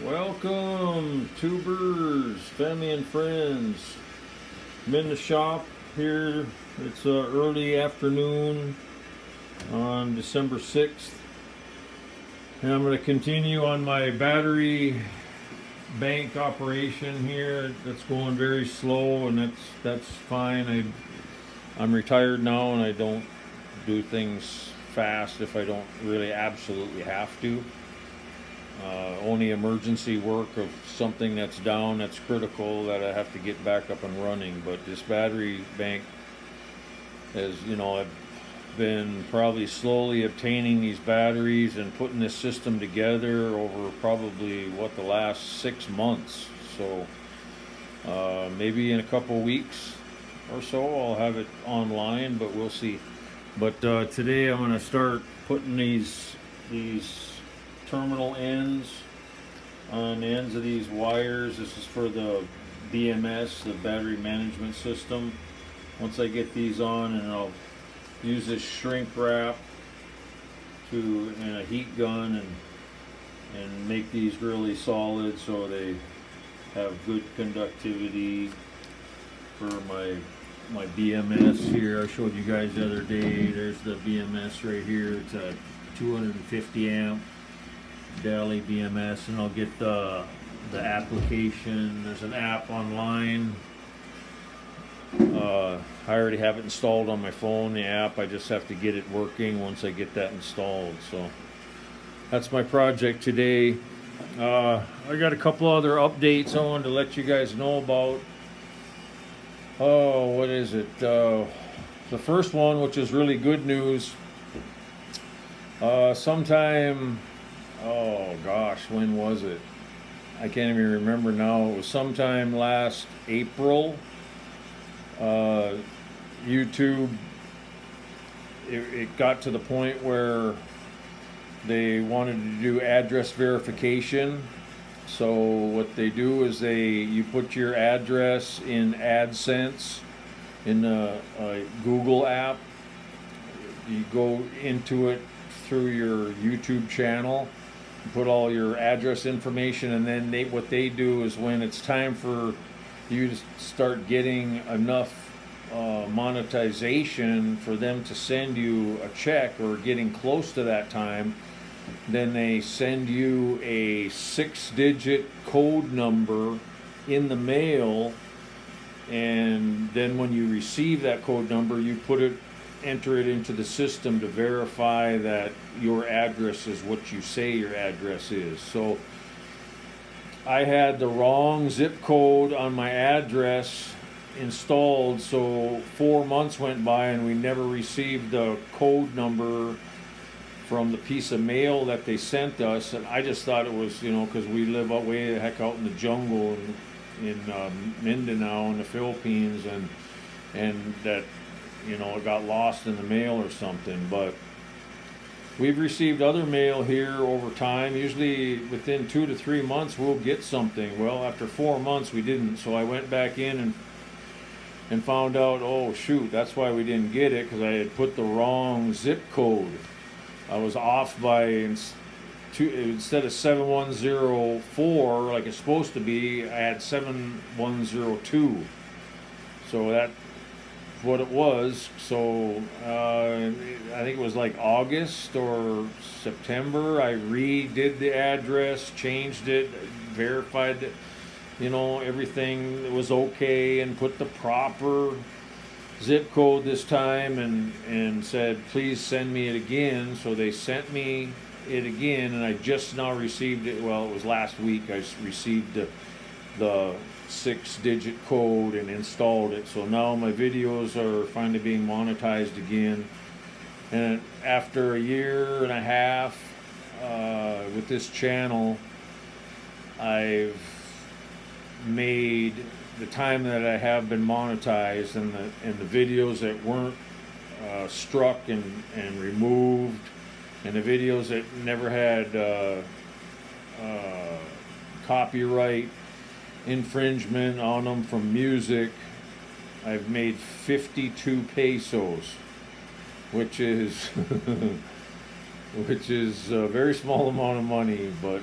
Welcome, tubers, family and friends. I'm in the shop here. It's early afternoon on December 6th. And I'm going to continue on my battery bank operation here. That's going very slow, and that's fine. I'm retired now, and I don't do things fast if I don't really absolutely have to. Only emergency work of something that's down, that's critical, that I have to get back up and running. But this battery bank I've been probably slowly obtaining these batteries and putting this system together over probably the last 6 months. So maybe in a couple weeks or so I'll have it online, but we'll see. But today I'm going to start putting these terminal ends on the ends of these wires. This is for the BMS, the battery management system. Once I get these on, and I'll use this shrink wrap and a heat gun and make these really solid so they have good conductivity for my BMS here. I showed you guys the other day. There's the BMS right here. It's a 250 amp Daily BMS, and I'll get the application. There's an app online. I already have it installed on my phone, the app. I just have to get it working once I get that installed. So that's my project today. I got a couple other updates I wanted to let you guys know about. Oh, what is it? The first one, which is really good news, sometime, oh gosh, when was it? I can't even remember now. It was sometime last April. YouTube, it got to the point where they wanted to do address verification. So what they do is you put your address in AdSense in the Google app. You go into it through your YouTube channel, put all your address information, and then what they do is when it's time for you to start getting enough monetization for them to send you a check, or getting close to that time, then they send you a 6-digit code number in the mail, and then when you receive that code number, you enter it into the system to verify that your address is what you say your address is. So I had the wrong zip code on my address installed, so 4 months went by and we never received the code number from the piece of mail that they sent us. And I just thought it was, because we live way the heck out in the jungle in Mindanao in the Philippines, and that it got lost in the mail or something. But we've received other mail here over time. Usually within 2 to 3 months we'll get something. Well, after 4 months we didn't, so I went back in and found out, oh shoot, that's why we didn't get it, because I had put the wrong zip code. I was off by, instead of 7104 like it's supposed to be, I had 7102. So that's what it was. So I think it was like August or September, I redid the address, changed it, verified that everything was okay, and put the proper zip code this time, and said please send me it again. So they sent me it again, and I just now received it. Well, it was last week I received the 6-digit code and installed it. So now my videos are finally being monetized again. And after a year and a half with this channel, I've made the time that I have been monetized, and the videos that weren't struck and removed, and the videos that never had copyright infringement on them from music, I've made 52 pesos, which is a very small amount of money, but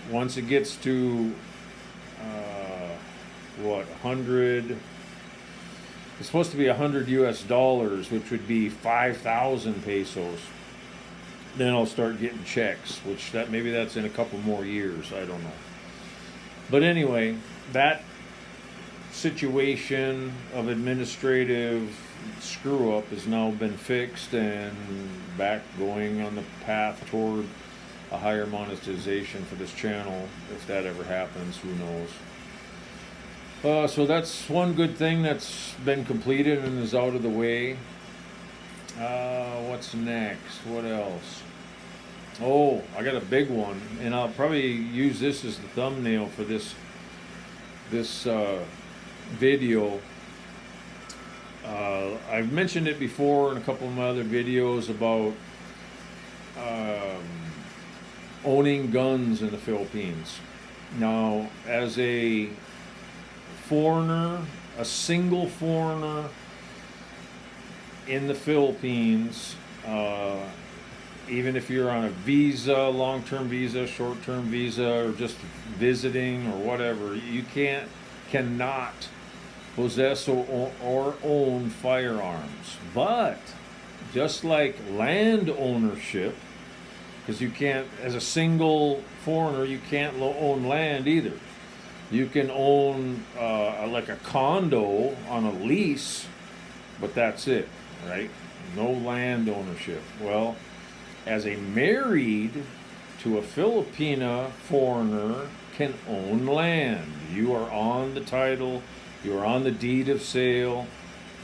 once it gets to 100, it's supposed to be 100 US dollars, which would be 5,000 pesos. Then I'll start getting checks, which maybe that's in a couple more years. I don't know. But anyway, that situation of administrative screw up has now been fixed and back going on the path toward a higher monetization for this channel. If that ever happens, who knows? So that's one good thing that's been completed and is out of the way. What's next? What else? Oh, I got a big one, and I'll probably use this as the thumbnail for this video. I've mentioned it before in a couple of my other videos about owning guns in the Philippines. Now, as a foreigner, a single foreigner in the Philippines, even if you're on a visa, long-term visa, short-term visa, or just visiting or whatever, you cannot possess or own firearms. But just like land ownership, because you can't, as a single foreigner, you can't own land either. You can own like a condo on a lease, but that's it, right? No land ownership. Well, as a married to a Filipina foreigner can own land. You are on the title, you are on the deed of sale,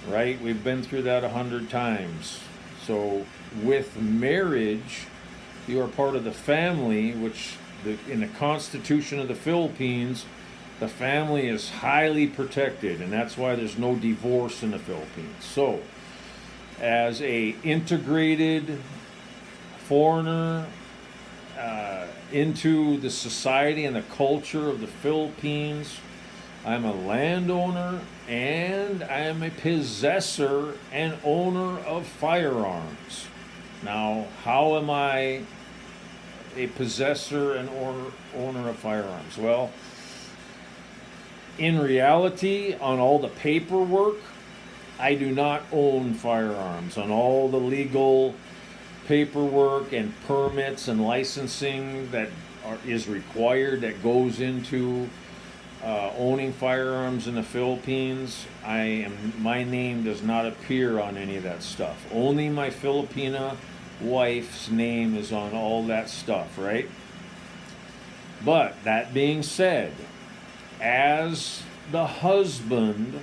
right? We've been through that 100 times. So with marriage, you are part of the family, which in the Constitution of the Philippines, the family is highly protected, and that's why there's no divorce in the Philippines. So as a integrated foreigner into the society and the culture of the Philippines, I'm a landowner and I am a possessor and owner of firearms. Now, how am I a possessor and owner of firearms? Well, in reality, on all the paperwork, I do not own firearms. On all the legal paperwork and permits and licensing that is required, that goes into owning firearms in the Philippines, my name does not appear on any of that stuff. Only my Filipina wife's name is on all that stuff, right? But that being said, as the husband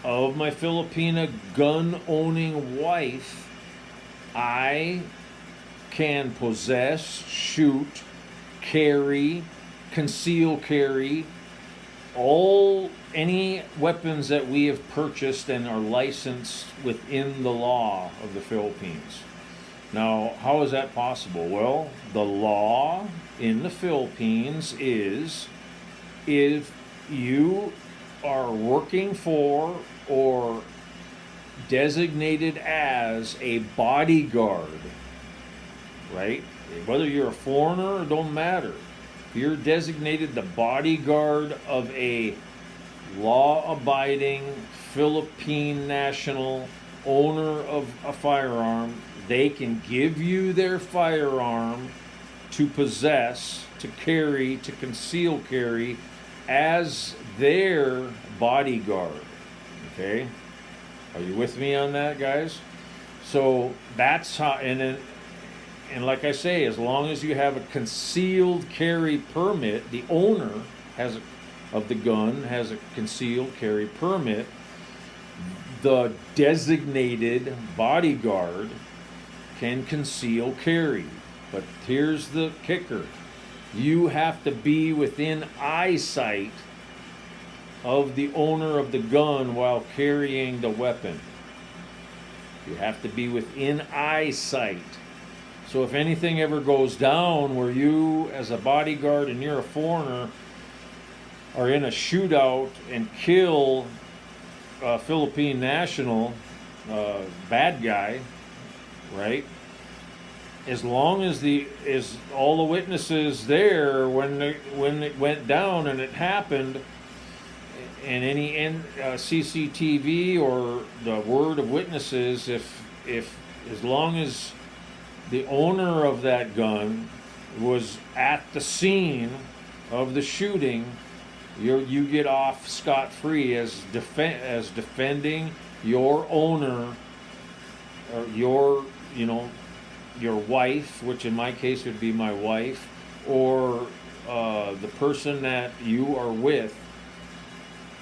of my Filipina gun-owning wife, I can possess, shoot, carry, conceal carry, any weapons that we have purchased and are licensed within the law of the Philippines. Now, how is that possible? Well, the law in the Philippines is if you are working for or designated as a bodyguard, right? Whether you're a foreigner, it don't matter. If you're designated the bodyguard of a law-abiding Philippine national owner of a firearm, they can give you their firearm to possess, to carry, to conceal carry as their bodyguard. Okay? Are you with me on that, guys? So that's how, and like I say, as long as you have a concealed carry permit, the owner of the gun has a concealed carry permit, the designated bodyguard can conceal carry. But here's the kicker. You have to be within eyesight of the owner of the gun while carrying the weapon. You have to be within eyesight. So if anything ever goes down where you, as a bodyguard and you're a foreigner, are in a shootout and kill a Philippine national, bad guy, right? as long as all the witnesses there when it went down and it happened, and any CCTV or the word of witnesses, if as long as the owner of that gun was at the scene of the shooting, you get off scot-free as defending your owner, or your wife, which in my case would be my wife, or the person that you are with.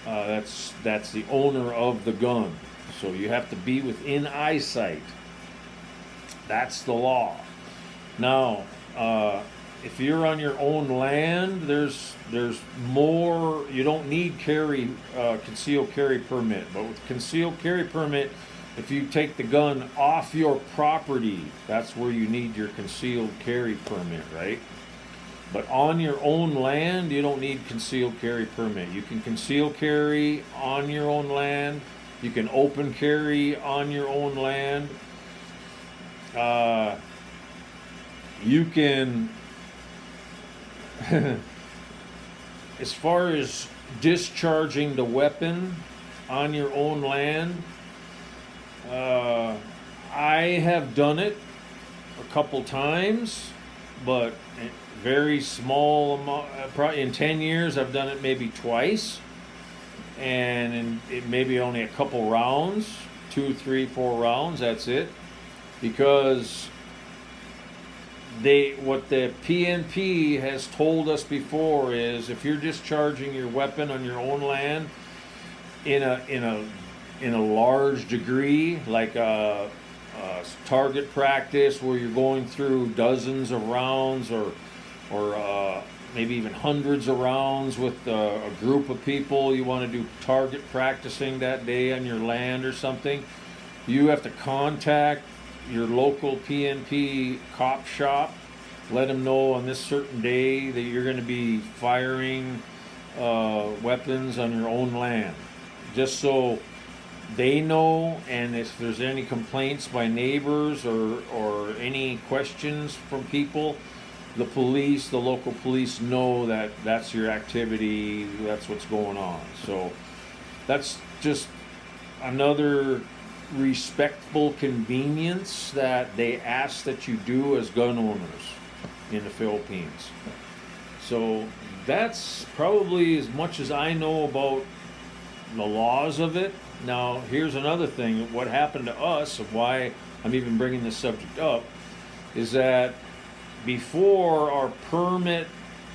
That's the owner of the gun. So you have to be within eyesight. That's the law. Now, if you're on your own land, there's more. You don't need concealed carry permit. But with concealed carry permit, if you take the gun off your property, that's where you need your concealed carry permit, right? But on your own land, you don't need concealed carry permit. You can conceal carry on your own land. You can open carry on your own land. You can, as far as discharging the weapon on your own land, I have done it a couple times, but very small amount. Probably in 10 years, I've done it maybe twice, and it maybe only a couple rounds, 2, 3, 4 rounds. That's it, because what the PNP has told us before is if you're discharging your weapon on your own land in a large degree, like a target practice where you're going through dozens of rounds, or maybe even hundreds of rounds with a group of people, you want to do target practicing that day on your land or something, you have to contact your local PNP cop shop, let them know on this certain day that you're going to be firing weapons on your own land, just so they know. And if there's any complaints by neighbors or any questions from people, the local police know that that's your activity, that's what's going on. So that's just another respectful convenience that they ask that you do as gun owners in the Philippines. So that's probably as much as I know about the laws of it. Now, here's another thing. What happened to us, and why I'm even bringing this subject up, is that before our permit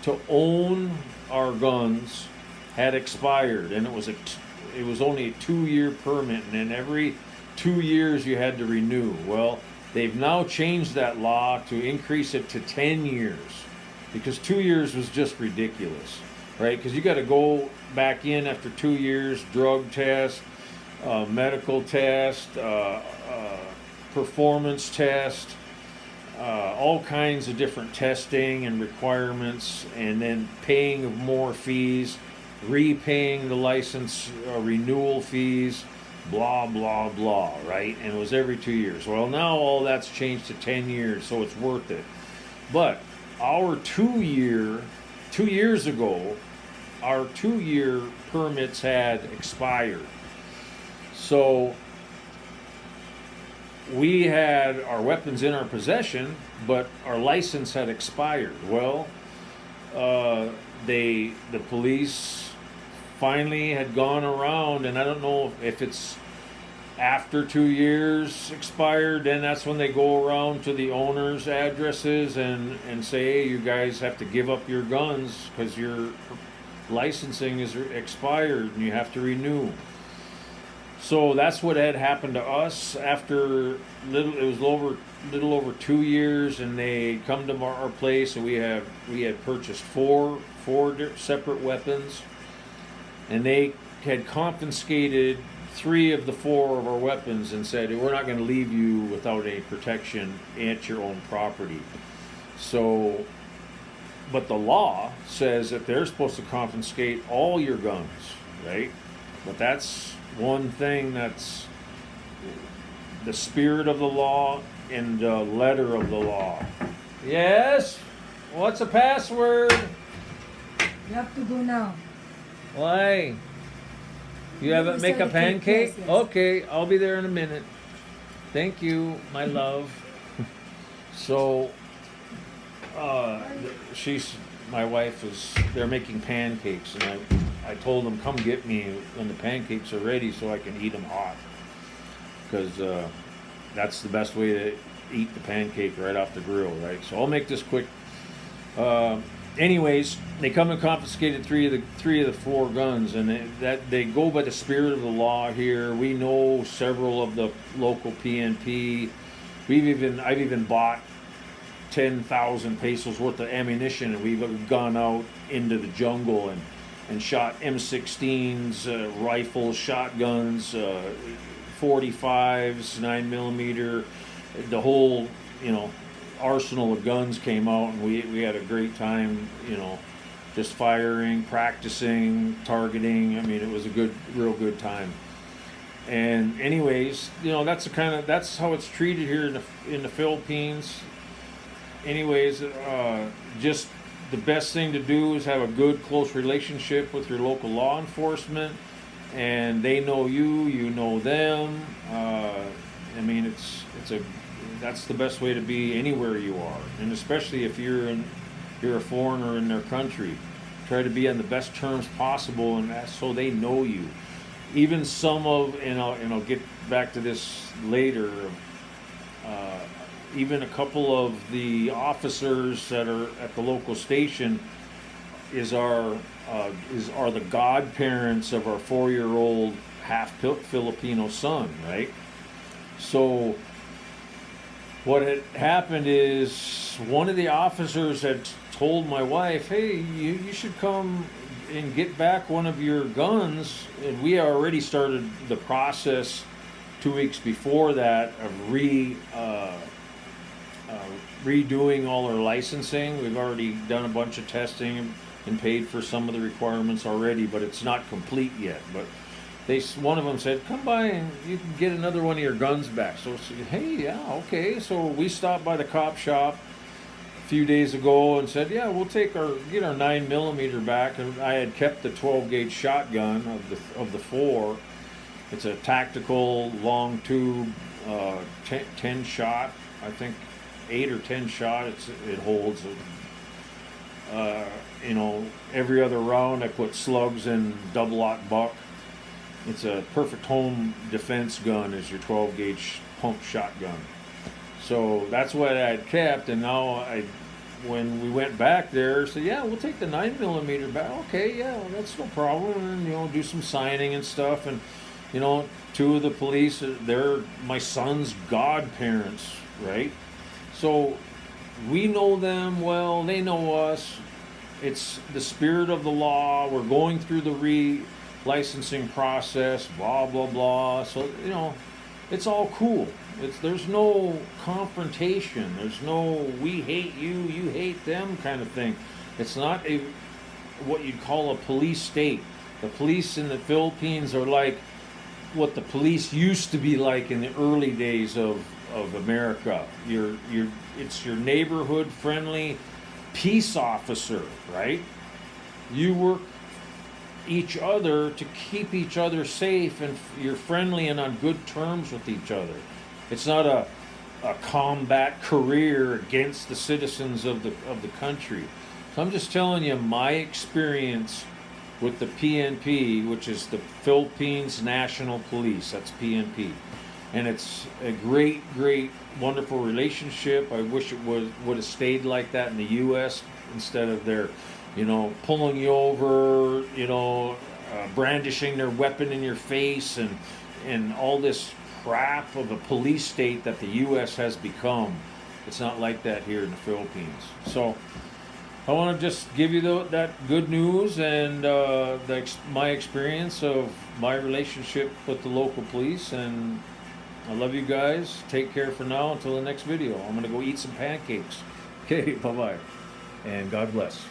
to own our guns had expired, and it was only a 2-year permit, and then every 2 years you had to renew. Well, they've now changed that law to increase it to 10 years, because 2 years was just ridiculous, right? Because you got to go back in after 2 years, drug test, medical test, performance test, all kinds of different testing and requirements, and then paying of more fees, repaying the license renewal fees, blah, blah, blah, right? And it was every 2 years. Well, now all that's changed to 10 years, so it's worth it. But our 2 years ago, our 2-year permits had expired. So we had our weapons in our possession, but our license had expired. Well, the police finally had gone around, and I don't know if it's after 2 years expired, then that's when they go around to the owners' addresses and say, hey, you guys have to give up your guns because your licensing is expired and you have to renew. So that's what had happened to us after it was little over 2 years, and they come to our place, and we had purchased four separate weapons, and they had confiscated 3 of the 4 of our weapons and said, we're not going to leave you without any protection at your own property. So, but the law says that they're supposed to confiscate all your guns, right? But that's one thing that's the spirit of the law and letter of the law. Yes? What's the password? You have to go now. Why? You haven't make a pancake? Yes, yes. Okay, I'll be there in a minute. Thank you, my love. So, my wife they're making pancakes, and I told them, come get me when the pancakes are ready so I can eat them hot. Because that's the best way to eat the pancake, right off the grill, right? So I'll make this quick. Anyways, they come and confiscated three of the four guns, and they go by the spirit of the law here. We know several of the local PNP. I've even bought 10,000 pesos worth of ammunition, and we've gone out into the jungle and shot M16s, rifles, shotguns, 45s, 9mm, the whole, arsenal of guns came out, and we had a great time, just firing, practicing, targeting. I mean, it was a real good time. And anyways, that's how it's treated here in the Philippines. Anyways, just the best thing to do is have a good, close relationship with your local law enforcement, and they know you, you know them. I mean, that's the best way to be anywhere you are, and especially if you're a foreigner in their country. Try to be on the best terms possible, and that's so they know you. Even and I'll get back to this later. Even a couple of the officers that are at the local station are the godparents of our 4-year-old half Filipino son, right? So what had happened is one of the officers had told my wife, hey, you should come and get back one of your guns. And we already started the process 2 weeks before that of redoing all our licensing. We've already done a bunch of testing and paid for some of the requirements already, but it's not complete yet. But one of them said, come by and you can get another one of your guns back. So I said, hey, yeah, okay. So we stopped by the cop shop a few days ago and said, yeah, we'll get our 9mm back. And I had kept the 12-gauge shotgun of the four. It's a tactical long tube, 10 shot, I think 8 or 10 shot. It holds. Every other round I put slugs in double-aught buck. It's a perfect home defense gun as your 12-gauge pump shotgun. So that's what I had kept, and now when we went back there, said, yeah, we'll take the 9mm back. Okay, yeah, that's no problem. And, do some signing and stuff. And, two of the police, they're my son's godparents, right? So we know them well, they know us. It's the spirit of the law. We're going through the licensing process, blah, blah, blah. So, it's all cool. There's no confrontation. There's no we hate you, you hate them kind of thing. It's not what you'd call a police state. The police in the Philippines are like what the police used to be like in the early days of America. It's your neighborhood friendly peace officer, right? You work each other to keep each other safe, and you're friendly and on good terms with each other. It's not a combat career against the citizens of the country. So I'm just telling you my experience with the PNP, which is the Philippines National Police. That's PNP. And it's a great, great, wonderful relationship. I wish it would have stayed like that in the U.S. instead of their, pulling you over, brandishing their weapon in your face and all this crap of a police state that the U.S. has become. It's not like that here in the Philippines. So I want to just give you that good news and my experience of my relationship with the local police. And I love you guys. Take care for now until the next video. I'm going to go eat some pancakes. Okay, bye-bye. And God bless.